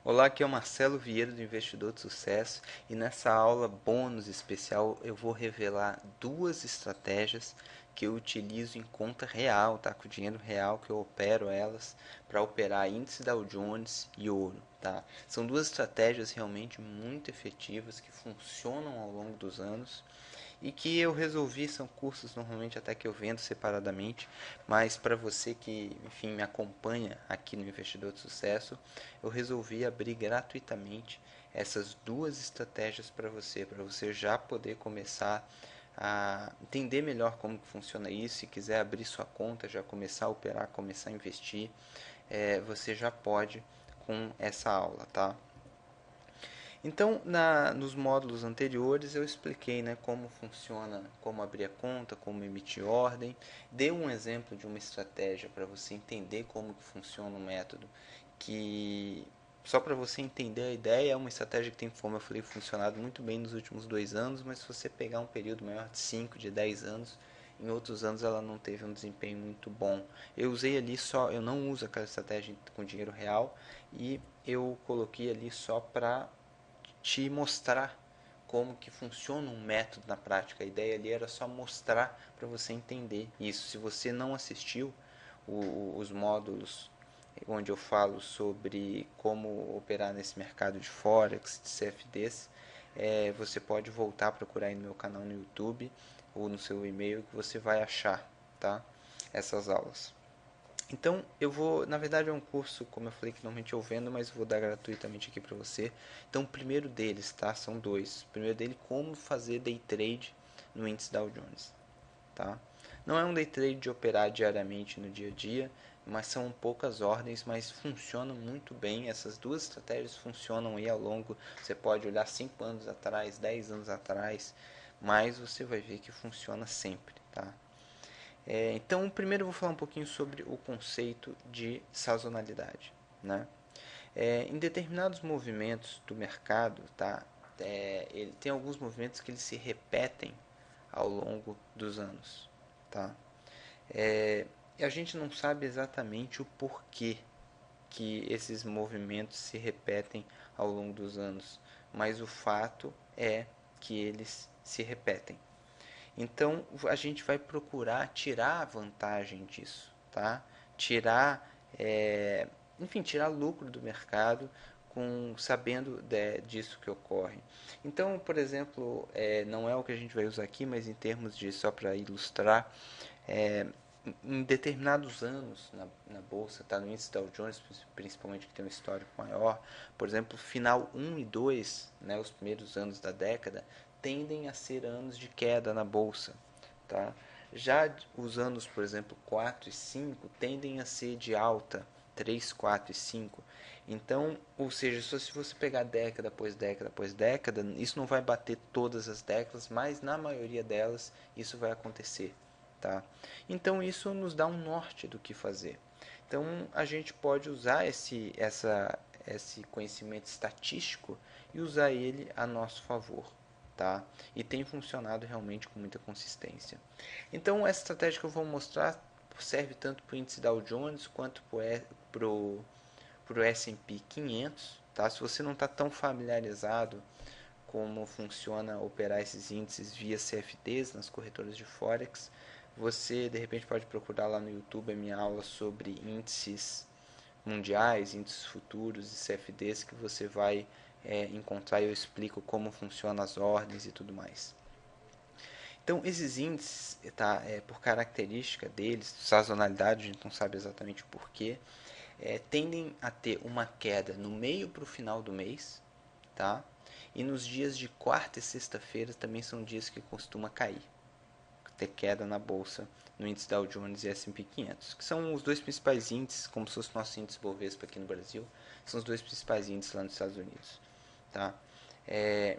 Olá, aqui é o Marcelo Vieira do Investidor de Sucesso e nessa aula bônus especial eu vou revelar duas estratégias que eu utilizo em conta real, tá? Com dinheiro real que eu opero elas para operar índice Dow Jones e ouro, tá? São duas estratégias realmente muito efetivas que funcionam ao longo dos anos e que eu resolvi, são cursos normalmente até que eu vendo separadamente, mas para você que, enfim, me acompanha aqui no Investidor de Sucesso, eu resolvi abrir gratuitamente essas duas estratégias para você já poder começar a entender melhor como que funciona isso. Se quiser abrir sua conta, já começar a operar, começar a investir, você já pode com essa aula, tá? Então, nos módulos anteriores eu expliquei, né, como funciona, como abrir a conta, como emitir ordem. Dei um exemplo de uma estratégia para você entender como que funciona o método, que só para você entender a ideia, é uma estratégia que tem, como eu falei, funcionado muito bem nos últimos 2 anos, mas se você pegar um período maior de 5, de 10 anos, em outros anos ela não teve um desempenho muito bom. Eu usei ali só, eu não uso aquela estratégia com dinheiro real e eu coloquei ali só para te mostrar como que funciona um método na prática. A ideia ali era só mostrar para você entender isso. Se você não assistiu os módulos onde eu falo sobre como operar nesse mercado de Forex, de CFDs, você pode voltar a procurar aí no meu canal no YouTube ou no seu e-mail que você vai achar, tá? Essas aulas. Então, eu vou, na verdade é um curso, como eu falei, que normalmente eu vendo, mas vou dar gratuitamente aqui para você. Então, o primeiro deles, tá? São dois. O primeiro dele, como fazer day trade no índice Dow Jones, tá? Não é um day trade de operar diariamente no dia a dia, mas são poucas ordens, mas funciona muito bem. Essas duas estratégias funcionam aí ao longo. Você pode olhar 5 anos atrás, 10 anos atrás, mas você vai ver que funciona sempre, tá? Então, primeiro eu vou falar um pouquinho sobre o conceito de sazonalidade, né? Em determinados movimentos do mercado, tá? Ele tem alguns movimentos que eles se repetem ao longo dos anos, tá? E a gente não sabe exatamente o porquê que esses movimentos se repetem ao longo dos anos, mas o fato é que eles se repetem. Então a gente vai procurar tirar a vantagem disso, tá? Tirar, enfim, tirar lucro do mercado com sabendo disso que ocorre. Então, por exemplo, não é o que a gente vai usar aqui, mas em termos de só para ilustrar, é, em determinados anos na bolsa, tá? No índice Dow Jones, principalmente que tem um histórico maior, por exemplo, final um e 2, né, os primeiros anos da década, tendem a ser anos de queda na bolsa, tá? Já os anos, por exemplo, 4 e 5 tendem a ser de alta, 3, 4 e 5. Então, ou seja, se você pegar década após década após década, isso não vai bater todas as décadas, mas na maioria delas isso vai acontecer, tá? Então isso nos dá um norte do que fazer. Então a gente pode usar esse conhecimento estatístico e usar ele a nosso favor, tá? E tem funcionado realmente com muita consistência. Então essa estratégia que eu vou mostrar serve tanto para o índice Dow Jones quanto para o S&P 500, tá? Se você não está tão familiarizado como funciona operar esses índices via CFDs nas corretoras de Forex, você de repente pode procurar lá no YouTube a minha aula sobre índices mundiais, índices futuros e CFDs que você vai encontrar e eu explico como funcionam as ordens e tudo mais. Então, esses índices, tá, por característica deles, sazonalidade, a gente não sabe exatamente o porquê, tendem a ter uma queda no meio para o final do mês, tá? E nos dias de quarta e sexta-feira também são dias que costuma cair, ter queda na bolsa, no índice Dow Jones e S&P 500, que são os dois principais índices, como se fosse o nosso índice Bovespa aqui no Brasil, são os dois principais índices lá nos Estados Unidos, tá?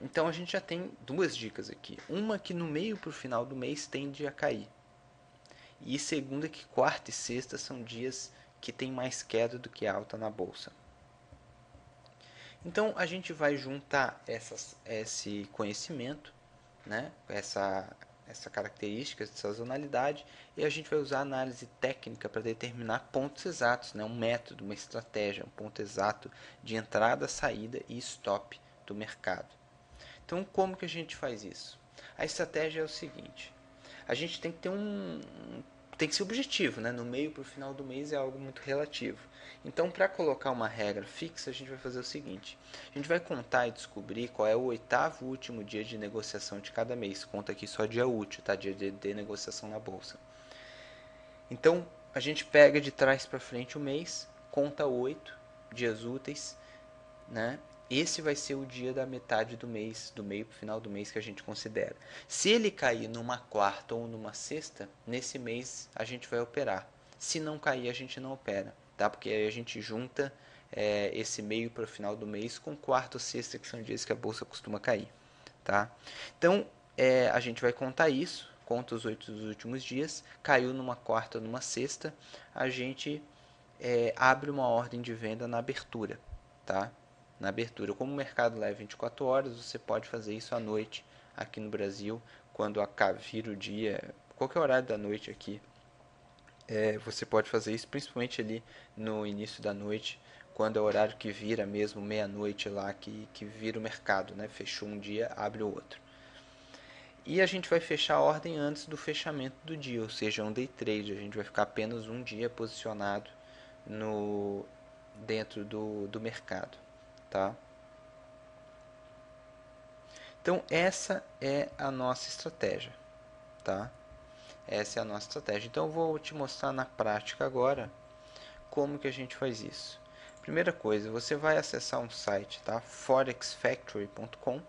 Então a gente já tem duas dicas aqui. Uma que no meio para o final do mês tende a cair. E segunda que quarta e sexta são dias que tem mais queda do que alta na bolsa. Então a gente vai juntar esse conhecimento, né? essa característica de sazonalidade, e a gente vai usar análise técnica para determinar pontos exatos, né? Um método, uma estratégia, um ponto exato de entrada, saída e stop do mercado. Então, como que a gente faz isso? A estratégia é o seguinte: a gente tem que ter tem que ser objetivo, né? No meio para o final do mês é algo muito relativo. Então, para colocar uma regra fixa, a gente vai fazer o seguinte: a gente vai contar e descobrir qual é o oitavo último dia de negociação de cada mês. Conta aqui só dia útil, tá? Dia de negociação na bolsa. Então, a gente pega de trás para frente o mês, conta 8 dias úteis, né? Esse vai ser o dia da metade do mês, do meio para o final do mês que a gente considera. Se ele cair numa quarta ou numa sexta, nesse mês a gente vai operar. Se não cair, a gente não opera, tá? Porque aí a gente junta esse meio para o final do mês com quarta ou sexta, que são dias que a bolsa costuma cair, tá? Então, a gente vai contar isso, conta os 8 dos últimos dias, caiu numa quarta ou numa sexta, a gente abre uma ordem de venda na abertura, tá? Na abertura. Como o mercado lá é 24 horas, você pode fazer isso à noite aqui no Brasil, quando vira o dia, qualquer horário da noite aqui, você pode fazer isso, principalmente ali no início da noite, quando é o horário que vira mesmo, meia-noite lá, que vira o mercado, né? Fechou um dia, abre o outro. E a gente vai fechar a ordem antes do fechamento do dia, ou seja, um day trade. A gente vai ficar apenas um dia posicionado no dentro do mercado, tá? Então essa é a nossa estratégia, tá? Essa é a nossa estratégia. Então eu vou te mostrar na prática agora como que a gente faz isso. Primeira coisa, você vai acessar um site, tá? forexfactory.com.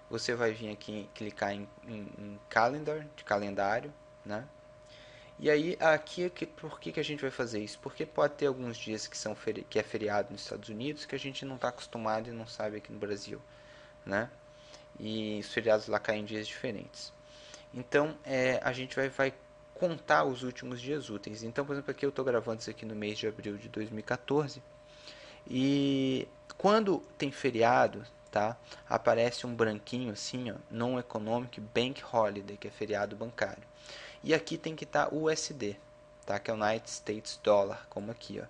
Você vai vir aqui clicar em calendar, de calendário, né? E aí aqui por que a gente vai fazer isso? Porque pode ter alguns dias que é feriado nos Estados Unidos que a gente não está acostumado e não sabe aqui no Brasil, né? E os feriados lá caem em dias diferentes. Então a gente vai contar os últimos dias úteis. Então, por exemplo, aqui eu estou gravando isso aqui no mês de abril de 2014 e quando tem feriado, tá? Aparece um branquinho assim, ó, Non-Economic Bank Holiday, que é feriado bancário. E aqui tem que estar o USD, tá? Que é o United States Dollar, como aqui, ó.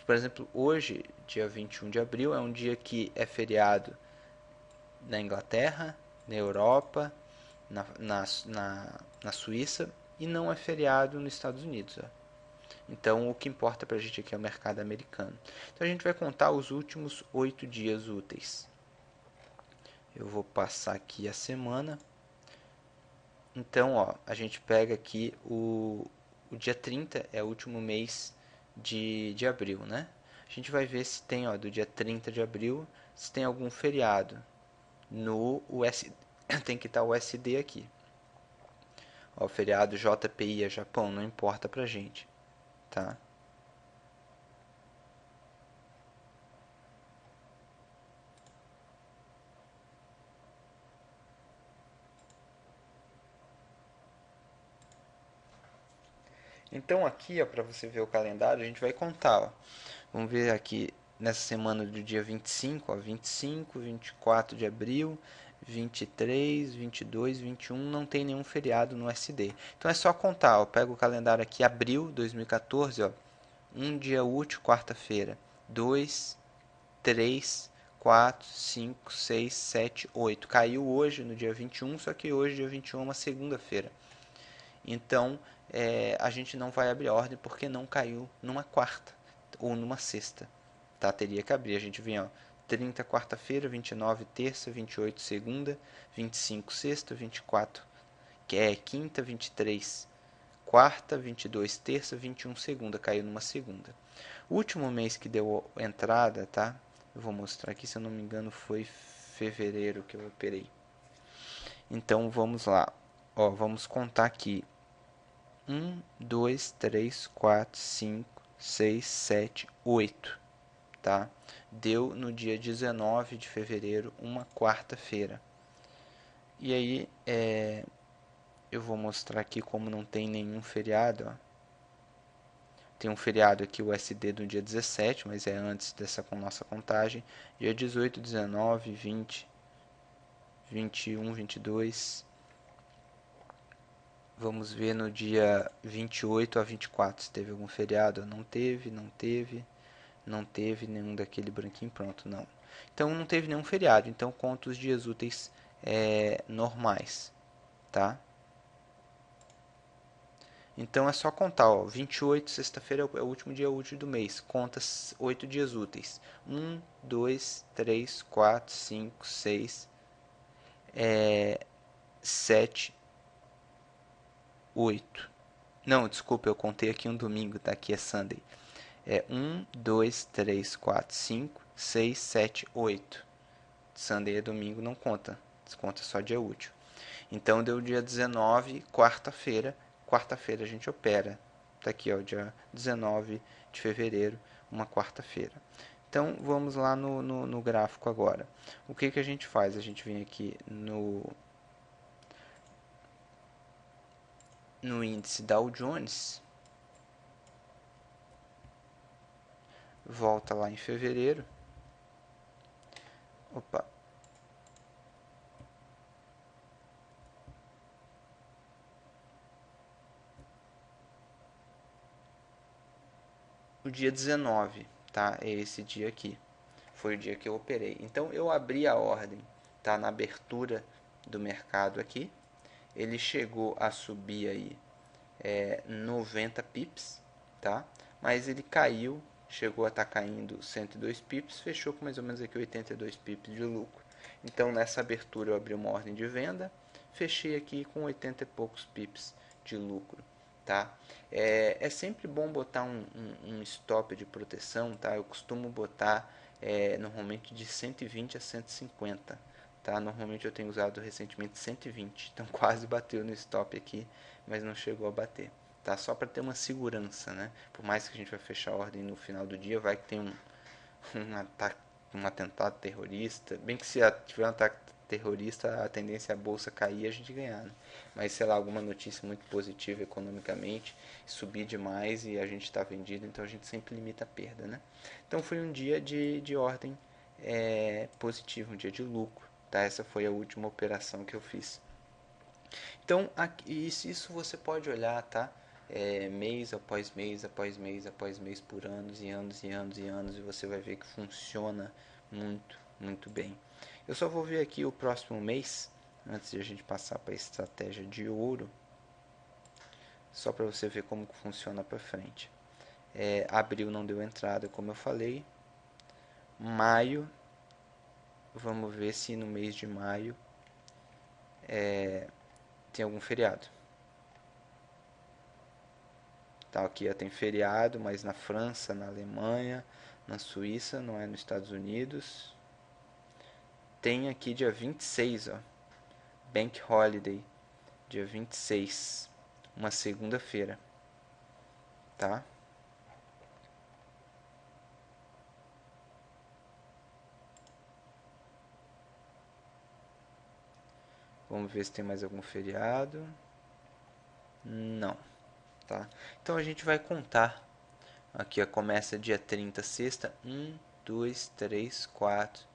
Por exemplo, hoje, dia 21 de abril, é um dia que é feriado na Inglaterra, na Europa, na Suíça e não é feriado nos Estados Unidos. Ó. Então, o que importa para a gente aqui é o mercado americano. Então, a gente vai contar os últimos 8 dias úteis. Eu vou passar aqui a semana. Então, ó, a gente pega aqui o dia 30 é o último mês de abril, né? A gente vai ver se tem, ó, do dia 30 de abril, se tem algum feriado. No USD, tem que estar o USD aqui. Ó, o feriado JPI é Japão, não importa pra gente, tá? Então aqui, ó, para você ver o calendário, a gente vai contar, ó. Vamos ver aqui nessa semana do dia 25, ó, 25, 24 de abril, 23, 22, 21, não tem nenhum feriado no SD. Então é só contar, ó, pega o calendário aqui, abril 2014, ó, um dia útil, quarta-feira, 2, 3, 4, 5, 6, 7, 8. Caiu hoje no dia 21, só que hoje, dia 21, é uma segunda-feira. Então, a gente não vai abrir ordem porque não caiu numa quarta ou numa sexta. Tá? Teria que abrir. A gente vem, ó, 30 quarta-feira, 29 terça, 28 segunda, 25 sexta, 24 que é quinta, 23 quarta, 22 terça, 21 segunda. Caiu numa segunda. O último mês que deu entrada, tá? Eu vou mostrar aqui, se eu não me engano, foi fevereiro que eu operei. Então vamos lá. Ó, vamos contar aqui 2, 3, 4, 5, 6, 7, 8, tá? Deu no dia 19 de fevereiro, uma quarta-feira. E aí, eu vou mostrar aqui como não tem nenhum feriado, ó. Tem um feriado aqui, o SD, do dia 17, mas é antes dessa nossa contagem. Dia 18, 19, 20, 21, 22, Vamos ver no dia 28 a 24 se teve algum feriado. Não teve, não teve, não teve nenhum daquele branquinho pronto, não. Então não teve nenhum feriado, então conta os dias úteis normais, tá? Então é só contar, ó, 28, sexta-feira é o último dia útil do mês. Conta 8 dias úteis. 1, 2, 3, 4, 5, 6, 7, 8. Não, desculpa, eu contei aqui um domingo, tá? Aqui é Sunday. 1, 2, 3, 4, 5, 6, 7, 8. Sunday é domingo, não conta. Conta só dia útil. Então deu dia 19, quarta-feira. Quarta-feira a gente opera. Tá aqui, ó, dia 19 de fevereiro, uma quarta-feira. Então vamos lá no gráfico agora. O que, que a gente faz? A gente vem aqui no índice Dow Jones, volta lá em fevereiro. Opa, o dia 19, tá? É esse dia aqui. Foi o dia que eu operei. Então eu abri a ordem, tá? Na abertura do mercado aqui. Ele chegou a subir aí 90 pips, tá? Mas ele caiu, chegou a estar caindo 102 pips, fechou com mais ou menos aqui 82 pips de lucro. Então nessa abertura eu abri uma ordem de venda, fechei aqui com 80 e poucos pips de lucro, tá? É sempre bom botar um stop de proteção, tá? Eu costumo botar normalmente de 120 a 150, tá? Normalmente eu tenho usado recentemente 120, então quase bateu no stop aqui, mas não chegou a bater, tá? Só para ter uma segurança, né? Por mais que a gente vai fechar a ordem no final do dia, vai que tem um ataque, um atentado terrorista, bem que se tiver um ataque terrorista, a tendência é a bolsa cair e a gente ganhar, né? Mas sei lá, alguma notícia muito positiva economicamente, subir demais e a gente está vendido, então a gente sempre limita a perda, né? Então foi um dia de ordem positivo, um dia de lucro, tá? Essa foi a última operação que eu fiz. Então, isso você pode olhar, tá? Mês após mês, após mês, após mês, por anos e anos e anos e anos, e você vai ver que funciona muito, muito bem. Eu só vou ver aqui o próximo mês, antes de a gente passar para a estratégia de ouro, só para você ver como que funciona para frente. Abril não deu entrada, como eu falei. Maio, vamos ver se no mês de maio tem algum feriado. Tá, aqui tem feriado, mas na França, na Alemanha, na Suíça, não é nos Estados Unidos. Tem aqui dia 26, ó, Bank Holiday, dia 26, uma segunda-feira, tá? Vamos ver se tem mais algum feriado. Não, tá? Então a gente vai contar. Aqui ó, começa dia 30, sexta. 1, 2, 3, 4.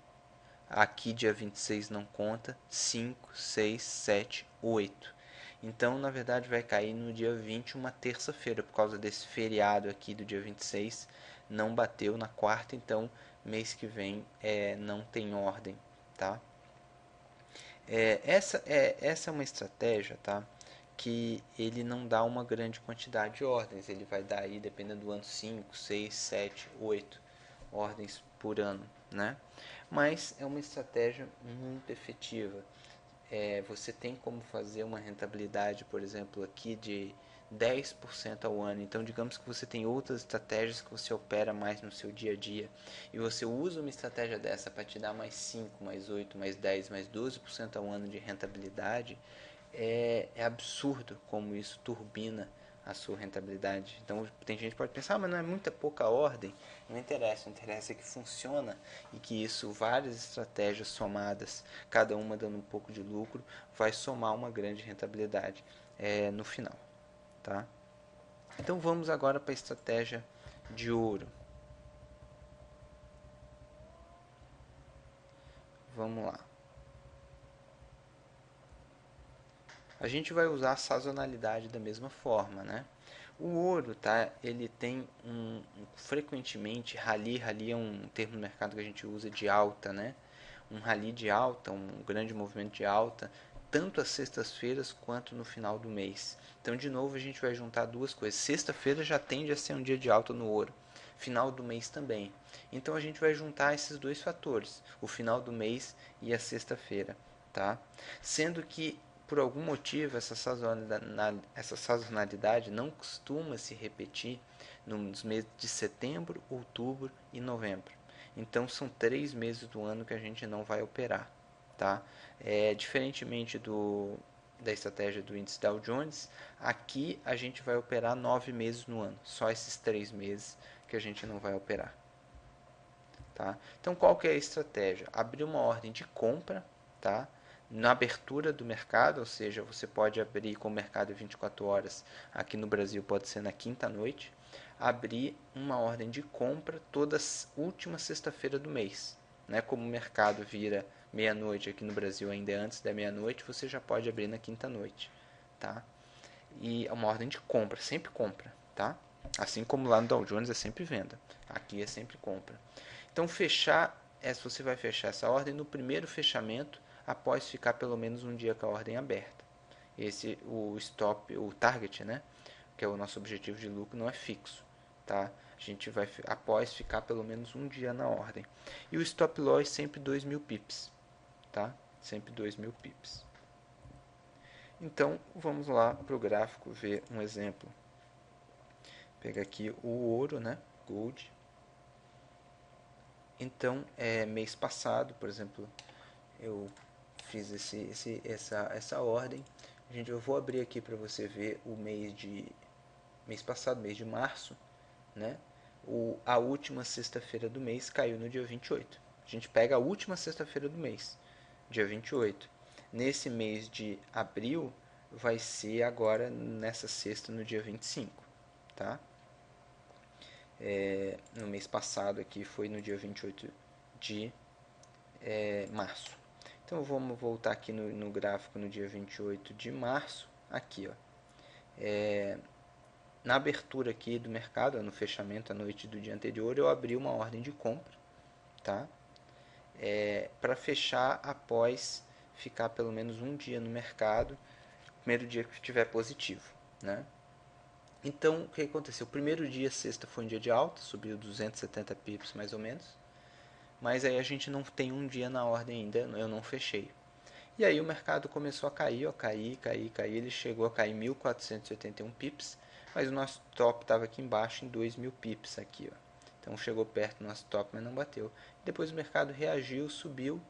Aqui dia 26 não conta. 5, 6, 7, 8. Então, na verdade, vai cair no dia 20, uma terça-feira, por causa desse feriado aqui do dia 26. Não bateu na quarta, então mês que vem não tem ordem, tá? Essa é uma estratégia, tá? Que ele não dá uma grande quantidade de ordens. Ele vai dar aí, dependendo do ano, 5, 6, 7, 8 ordens por ano, né? Mas é uma estratégia muito efetiva. Você tem como fazer uma rentabilidade, por exemplo, aqui de 10% ao ano. Então, digamos que você tem outras estratégias que você opera mais no seu dia a dia e você usa uma estratégia dessa para te dar mais 5, mais 8, mais 10, mais 12% ao ano de rentabilidade. É absurdo como isso turbina a sua rentabilidade. Então, tem gente que pode pensar, mas não é muita pouca ordem. Não interessa, o interessa é que funciona e que isso, várias estratégias somadas, cada uma dando um pouco de lucro, vai somar uma grande rentabilidade no final, tá? Então vamos agora para a estratégia de ouro. Vamos lá. A gente vai usar a sazonalidade da mesma forma, né? O ouro, tá? Ele tem frequentemente rally é um termo no mercado que a gente usa de alta, né? Um rally de alta, um grande movimento de alta, tanto às sextas-feiras quanto no final do mês. Então, de novo, a gente vai juntar duas coisas. Sexta-feira já tende a ser um dia de alta no ouro, final do mês também. Então, a gente vai juntar esses dois fatores, o final do mês e a sexta-feira, tá? Sendo que por algum motivo essa sazonalidade não costuma se repetir nos meses de setembro, outubro e novembro. Então são 3 meses do ano que a gente não vai operar, tá? Diferentemente da estratégia do índice Dow Jones, aqui a gente vai operar 9 meses no ano, só esses 3 meses que a gente não vai operar. Tá? Então qual que é a estratégia? Abrir uma ordem de compra, tá? Na abertura do mercado, ou seja, você pode abrir com o mercado 24 horas, aqui no Brasil pode ser na quinta noite, abrir uma ordem de compra toda última sexta-feira do mês. Né? Como o mercado vira meia-noite aqui no Brasil, ainda é antes da meia-noite, você já pode abrir na quinta noite. Tá? E é uma ordem de compra, sempre compra. Tá? Assim como lá no Dow Jones é sempre venda, aqui é sempre compra. Então fechar, você vai fechar essa ordem no primeiro fechamento após ficar pelo menos um dia com a ordem aberta. Esse o stop, o target, né, que é o nosso objetivo de lucro, não é fixo, tá? A gente vai após ficar pelo menos um dia na ordem. E o stop loss sempre 2.000 pips, tá? Sempre 2.000 pips. Então vamos lá para o gráfico ver um exemplo. Pega aqui o ouro, né, gold. Então, mês passado, por exemplo, eu fiz essa ordem. Eu vou abrir aqui para você ver o mês passado, mês de março, né? A última sexta-feira do mês caiu no dia 28. A gente pega a última sexta-feira do mês, dia 28. Nesse mês de abril, vai ser agora nessa sexta, no dia 25, tá? No mês passado aqui foi no dia 28 de março. Então vamos voltar aqui no gráfico no dia 28 de março, aqui ó. Na abertura aqui do mercado, no fechamento à noite do dia anterior, eu abri uma ordem de compra, tá? Para fechar após ficar pelo menos um dia no mercado, primeiro dia que estiver positivo, né? Então, o que aconteceu? O primeiro dia, sexta, foi um dia de alta, subiu 270 pips mais ou menos. Mas aí a gente não tem um dia na ordem ainda, eu não fechei. E aí o mercado começou a cair, ó, cair, ele chegou a cair 1.481 pips, mas o nosso top estava aqui embaixo em 2.000 pips aqui, ó. Então chegou perto do nosso top, mas não bateu. Depois o mercado reagiu, subiu.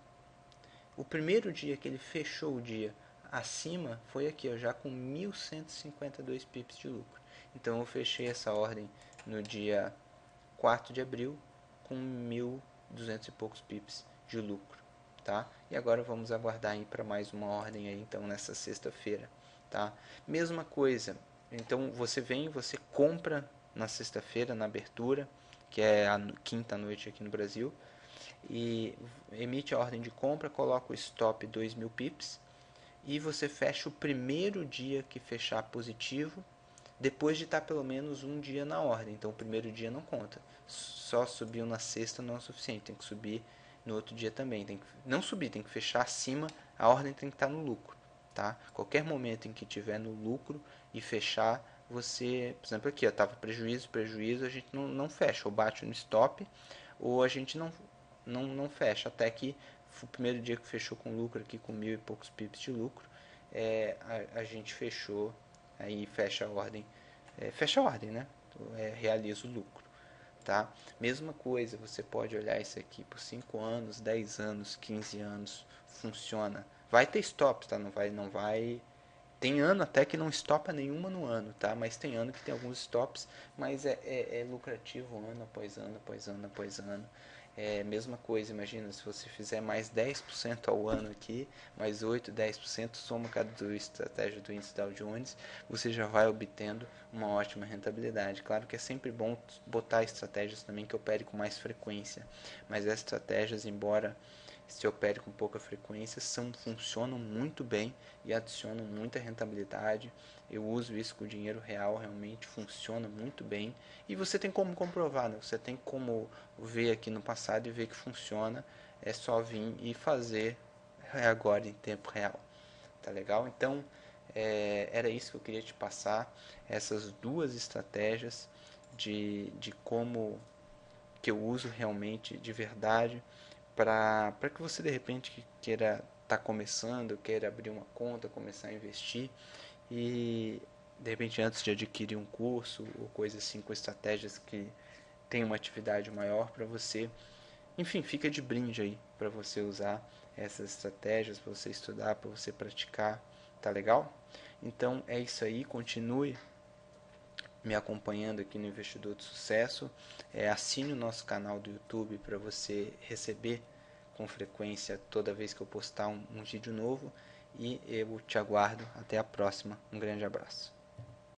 O primeiro dia que ele fechou o dia acima foi aqui, ó, já com 1.152 pips de lucro. Então eu fechei essa ordem no dia 4 de abril com 1.200 e poucos pips de lucro, tá? E agora vamos aguardar aí para mais uma ordem aí, então nessa sexta-feira, tá? Mesma coisa. Então você compra na sexta-feira na abertura, que é a quinta noite aqui no Brasil, e emite a ordem de compra, coloca o stop 2.000 pips e você fecha o primeiro dia que fechar positivo, depois de estar pelo menos um dia na ordem. Então o primeiro dia não conta. Só subiu na sexta não é o suficiente, tem que subir no outro dia também. Tem que, não subir, tem que fechar acima, a ordem tem que estar no lucro. Tá? Qualquer momento em que tiver no lucro e fechar, você, por exemplo aqui, estava prejuízo, a gente não fecha, ou bate no stop, ou a gente não fecha, até que o primeiro dia que fechou com lucro aqui, com 1.000 e poucos pips de lucro, a gente fechou, aí fecha a ordem, né? Realiza o lucro, tá? Mesma coisa, você pode olhar isso aqui por 5 anos, 10 anos, 15 anos, funciona. Vai ter stops, tá? Não vai. Tem ano até que não estopa nenhuma no ano, tá? Mas tem ano que tem alguns stops, mas é lucrativo ano após ano, após ano, após ano. Mesma coisa, imagina se você fizer mais 10% ao ano aqui, mais 8, 10% soma cada estratégia do índice Dow Jones, você já vai obtendo uma ótima rentabilidade. Claro que é sempre bom botar estratégias também que opere com mais frequência, mas as estratégias, embora se opere com pouca frequência, funcionam muito bem e adicionam muita rentabilidade. Eu uso isso com o dinheiro real, realmente funciona muito bem. E você tem como comprovar, né? Você tem como ver aqui no passado e ver que funciona. É só vir e fazer agora em tempo real. Tá legal? Então, era isso que eu queria te passar. Essas duas estratégias de como que eu uso realmente de verdade para que você de repente queira estar começando, queira abrir uma conta, começar a investir e de repente antes de adquirir um curso ou coisa assim com estratégias que tem uma atividade maior para você. Enfim, fica de brinde aí para você usar essas estratégias, para você estudar, para você praticar, tá legal? Então é isso aí, continue me acompanhando aqui no Investidor de Sucesso. Assine o nosso canal do YouTube para você receber com frequência toda vez que eu postar um vídeo novo. E eu te aguardo. Até a próxima. Um grande abraço.